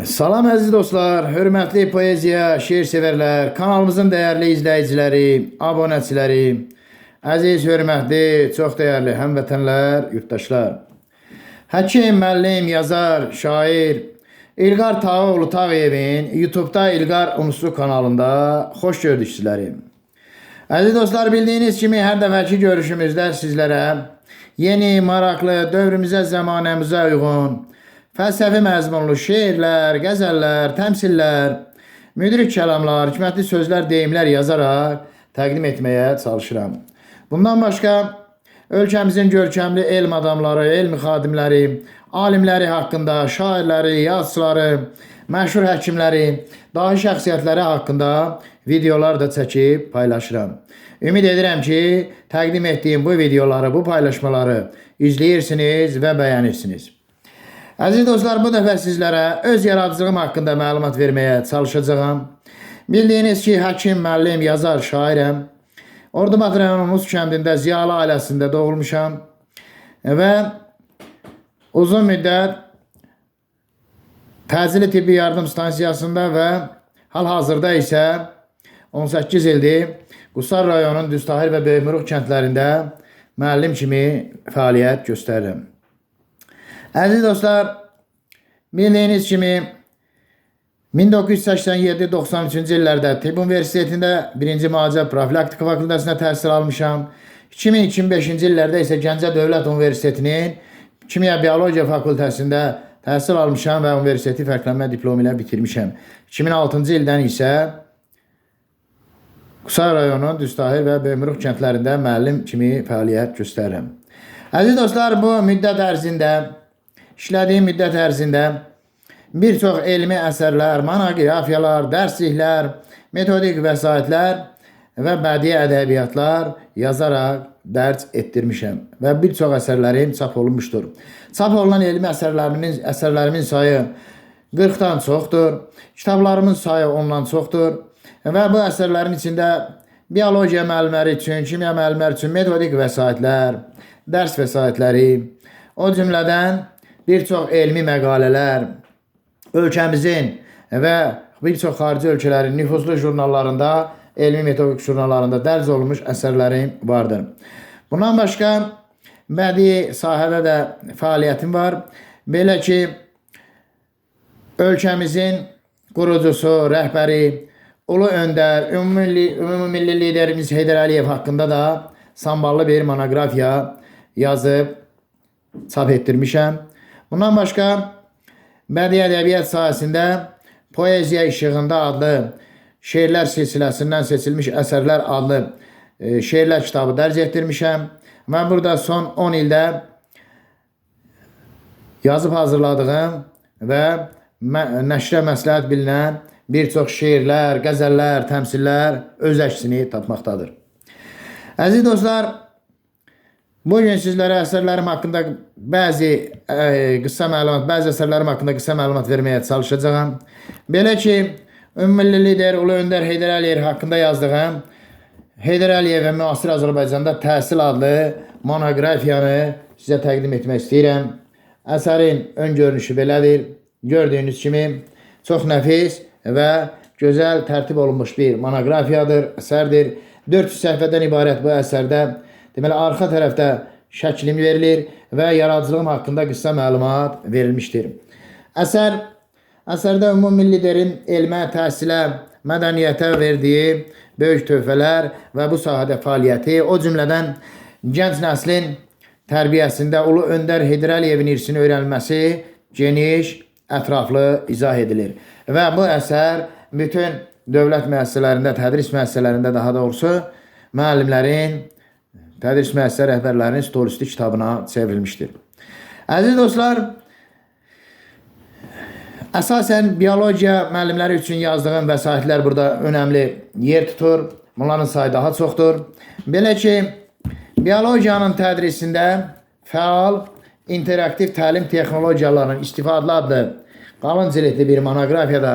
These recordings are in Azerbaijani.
Salam əziz dostlar, hörmətli poeziya, şeir sevərlər, kanalımızın dəyərli izləyiciləri, abunəçiləri, əziz, hörmətli, çox dəyərli həmvətənlər, yurttaşlar. Həkim, müəllim, yazar, şair İlqar Tağıoğlu Tağıyevin YouTube'da İlqar Unuslu kanalında xoş gördük sizləri. Əziz dostlar, bildiyiniz kimi hər dəfəki görüşümüzdə sizlərə yeni, maraqlı, dövrümüzə, zamanəmizə uyğun fəlsəfi məzmunlu şeirlər, qəzəllər, təmsillər, müdrik kəlamlar, hikmətli sözlər, deyimlər yazaraq təqdim etməyə çalışıram. Bundan başqa ölkəmizin görkəmli elm adamları, elm xadimləri, alimləri haqqında, şairləri, yazıçıları, məşhur həkimləri, dahi şəxsiyyətləri haqqında videolar da çəkib paylaşıram. Ümid edirəm ki, təqdim etdiyim bu videoları, bu paylaşmaları izləyirsiniz və bəyənirsiniz. Əziz dostlar, bu dəfə sizlərə öz yaradıcılığım haqqında məlumat verməyə çalışacağım. Bildiyiniz ki, həkim, müəllim, yazar, şairəm. Ordubad rayonunun Muz kəndində Ziyalı ailəsində doğulmuşam və uzun müddət təcili tibbi yardım stansiyasında və hal-hazırda isə 18 ildir Qusar rayonunun Düstahir və Böyükmürük kəndlərində müəllim kimi fəaliyyət göstərirəm. Əziz dostlar, bildiyiniz kimi 1987-93-cü illərdə Tibb Universitetində 1-ci müalicə profilaktika fakültəsində təhsil almışam. 2000-2005-ci illərdə isə Gəncə Dövlət Universitetinin Kimya Biologiya fakültəsində təhsil almışam və universiteti fərqlənmə diplomu ilə bitirmişəm. 2006-cı ildən isə Qusar rayonunun Düstahir və Böyükmürük kəndlərində müəllim kimi fəaliyyət göstərirəm. Əziz dostlar, bu müddət ərzində İşlədiyim müddət ərzində bir çox elmi əsərlər, monoqrafiyalar, dərsliklər, metodik vəsaitlər və bədii ədəbiyyatlar yazaraq dərc etdirmişəm və bir çox əsərlərim çap olunmuşdur. Çap olunan elmi əsərlərimin sayı 40-dan çoxdur, kitablarımın sayı 10-dan çoxdur və bu əsərlərin içində biologiya müəllimləri üçün, kimya müəllimləri üçün metodik vəsaitlər, dərs vəsaitləri, o cümlədən bir çox elmi məqalələr, ölkəmizin və bir çox xarici ölkələrin nüfuzlu jurnallarında, elmi metodik jurnallarında dərc olunmuş əsərlərim vardır. Bundan başqa bədii sahədə də fəaliyyətim var. Belə ki, ölkəmizin qurucusu, rəhbəri, ulu öndər, ümumilli liderimiz Heydər Əliyev haqqında da samballı bir monoqrafiya yazıb çap etdirmişəm. Bundan başqa bədii ədəbiyyat sahəsində Poeziya İşığında adlı şeirlər silsiləsindən seçilmiş əsərlər adlı şeirlər kitabı dərc etdirmişəm və burada son 10 ildə yazıb hazırladığım və nəşrə məsləhət bilinən bir çox şeirlər, qəzəllər, təmsillər öz əksini tapmaqdadır. Əziz dostlar, bugün sizlərə əsərlərim haqqında bəzi əsərlərim haqqında qısa məlumat verməyə çalışacağım. Belə ki, ümummilli lider Ulu Öndər Heydər Əliyev haqqında yazdığım Heydər Əliyev və Müasir Azərbaycanda Təhsil adlı monoqrafiyanı sizə təqdim etmək istəyirəm. Əsərin ön görünüşü belədir. Gördüyünüz kimi çox nəfis və gözəl tərtib olunmuş bir monoqrafiyadır, əsərdir. 400 səhifədən ibarət bu əsərdə deməli, arxa tərəfdə şəklim verilir və yaradıcılığım haqqında qısa məlumat verilmişdir. Əsərdə ümumi liderin elmə, təhsilə, mədəniyyətə verdiyi böyük töhfələr və bu sahədə fəaliyyəti, o cümlədən gənc nəslin tərbiyəsində Ulu Öndər Heydər Əliyevin irsini öyrənilməsi geniş, ətraflı izah edilir. Və bu əsər bütün dövlət müəssisələrində, tədris müəssisələrində daha doğrusu müəllimlərin, tədris müəssisə rəhbərlərinin stolisti kitabına çevrilmişdir. Əziz dostlar, əsasən biologiya müəllimləri üçün yazdığım vəsaitlər burada önəmli yer tutur. Bunların sayı daha çoxdur. Belə ki, biologiyanın tədrisində fəal, interaktiv təlim texnologiyalarının istifadə adlı qalın cildli bir monoqrafiyada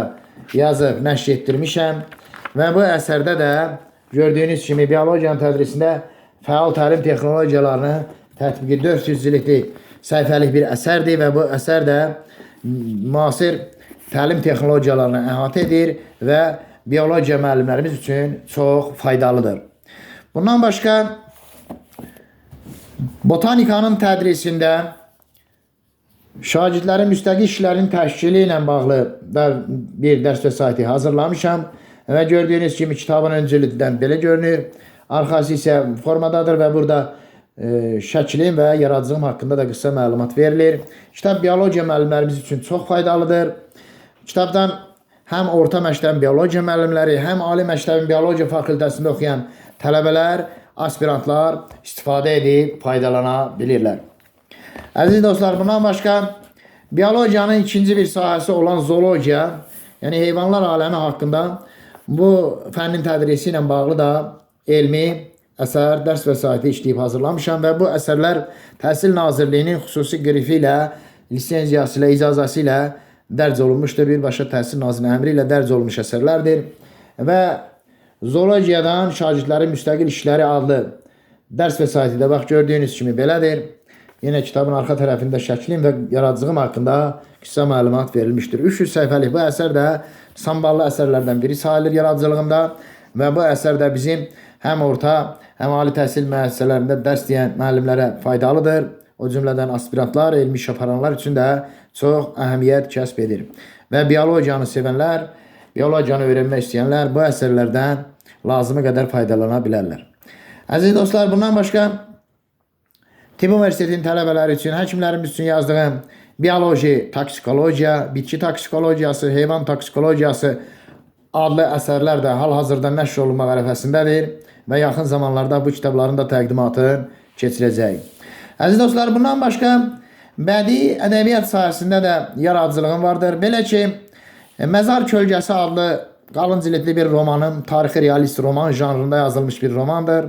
yazıb nəşr etdirmişəm və bu əsərdə də gördüyünüz kimi biologiyanın tədrisində fəal təlim texnologiyalarını tətbiqi 400 cildli səhifəlik bir əsərdir və bu əsər də müasir təlim texnologiyalarını əhatə edir və biologiya müəllimlərimiz üçün çox faydalıdır. Bundan başqa botanikanın tədrisində şagirdlərin müstəqil işlərin təşkili ilə bağlı bir dərs vəsaiti hazırlamışam və gördüyünüz kimi kitabın ön cilddən belə görünür. Arxası isə formadadır və burada şəklim və yaradıcılığım haqqında da qısa məlumat verilir. Kitab biologiya müəllimlərimiz üçün çox faydalıdır. Kitabdan həm orta məktəbin biologiya müəllimləri, həm ali məktəbin biologiya fakültəsində oxuyan tələbələr, aspirantlar istifadə edib faydalana bilirlər. Əziz dostlar, bundan başqa biologiyanın ikinci bir sahəsi olan zoologiya, yəni heyvanlar aləmi haqqında bu fənnin tədrisi ilə bağlı da elmi əsər, dərs vəsaiti işləyib hazırlamışam və bu əsərlər Təhsil Nazirliyinin xüsusi qrifi ilə, lisenziyası ilə, icazəsi ilə dərc olunmuşdur. Birbaşa Təhsil Nazirliyinin əmri ilə dərc olunmuş əsərlərdir və zoologiyadan şagirdlərin müstəqil işləri adlı dərs vəsaiti də bax gördüyünüz kimi belədir. Yenə kitabın arxa tərəfində şəklim və yaradıcılığım haqqında qısa məlumat verilmişdir. 300 səhifəlik bu əsər də samballı əsərlərdən biri sayılır yaradıcılığımda və bu əsər də bizim həm orta, həm ali təhsil müəssisələrində dərs deyən müəllimlərə faydalıdır. O cümlədən aspirantlar, elmi iş aparanlar üçün də çox əhəmiyyət kəsb edir. Və biologiyanı sevənlər, biologiyanı öyrənmək istəyənlər bu əsərlərdən lazımı qədər faydalana bilərlər. Əziz dostlar, bundan başqa Tibb Universitetinin tələbələri üçün, həkimlərimiz üçün yazdığım bioloji, toksikologiya, bitki toksikologiyası, heyvan toksikologiyası adlı əsərlər də hal-hazırda nəşr olunmaq ərəfəsindədir və yaxın zamanlarda bu kitabların da təqdimatını keçirəcək. Əziz dostlar, bundan başqa bədii ədəbiyyat sahəsində də yaradıcılığım vardır. Belə ki, Məzar Kölgəsi adlı qalın cildli bir romanım, tarixi realist roman janrında yazılmış bir romandır.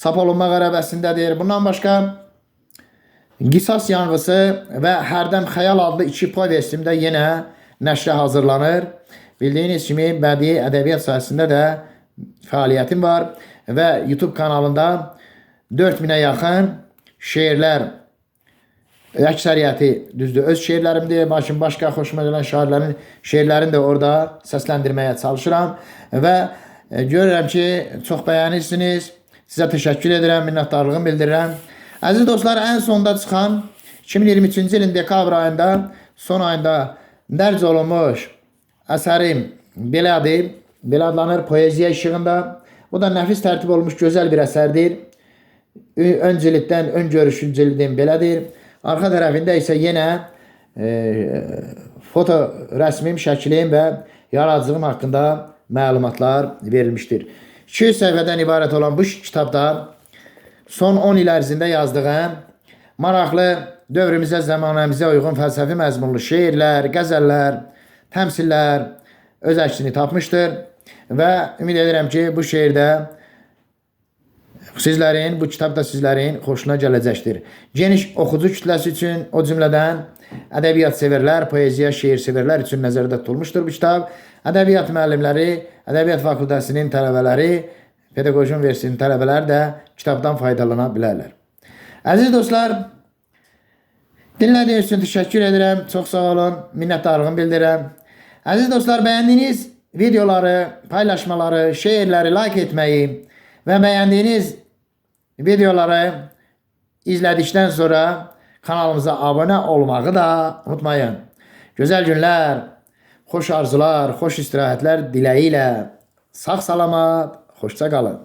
Çap olunmaq ərəfəsindədir. Bundan başqa Qisas yanğısı və Hərdəm Xəyal adlı 2 povestim də yenə nəşrə hazırlanır. Bildiyiniz kimi bədii ədəbiyyat sahəsində də fəaliyyətim var və YouTube kanalında 4000-ə yaxın şeirlər, əksəriyyəti düzdür öz şeirlərimdir. Lakin başqa xoşuma gələn şairlərin şeirlərini də orada səsləndirməyə çalışıram və görürəm ki, çox bəyənirsiniz. Sizə təşəkkür edirəm, minnətdarlığımı bildirirəm. Əziz dostlar, ən sonda çıxan 2023-cü ilin dekabr ayında, son ayında dərc olunmuş əsərim belədir. Belə adlanır, Poeziya İşığında. Bu da nəfis tərtib olmuş gözəl bir əsərdir. Ön cilddən, ön görüşün cildin belədir. Arxa tərəfində isə yenə foto rəsmim, şəklim və yaradıcılığım haqqında məlumatlar verilmişdir. 200 səhifədən ibarət olan bu kitabda son 10 il ərzində yazdığım maraqlı, dövrümüzə, zəmanəmizə uyğun fəlsəfi məzmunlu şeirlər, qəzəllər, təmsillər öz əksini tapmışdır və ümid edirəm ki, bu şeirdə sizlərin, bu kitab da sizlərin xoşuna gələcəkdir. Geniş oxucu kütləsi üçün, o cümlədən ədəbiyyat sevərlər, poeziya, şeir sevərlər üçün nəzərdə tutulmuşdur bu kitab. Ədəbiyyat müəllimləri, ədəbiyyat fakültəsinin tələbələri, pedaqoji universitetinin tələbələri də kitabdan faydalana bilərlər. Əziz dostlar, dinlədiyiniz üçün təşəkkür edirəm. Çox sağ olun, minnətdarlığımı bildirirəm. Əziz dostlar, bəyəndiyiniz videoları, paylaşmaları, şeirləri like etməyi və bəyəndiyiniz videoları izlədikdən sonra kanalımıza abunə olmağı da unutmayın. Gözəl günlər, xoş arzular, xoş istirahətlər diləyi ilə sağ salamat, xoşça qalın.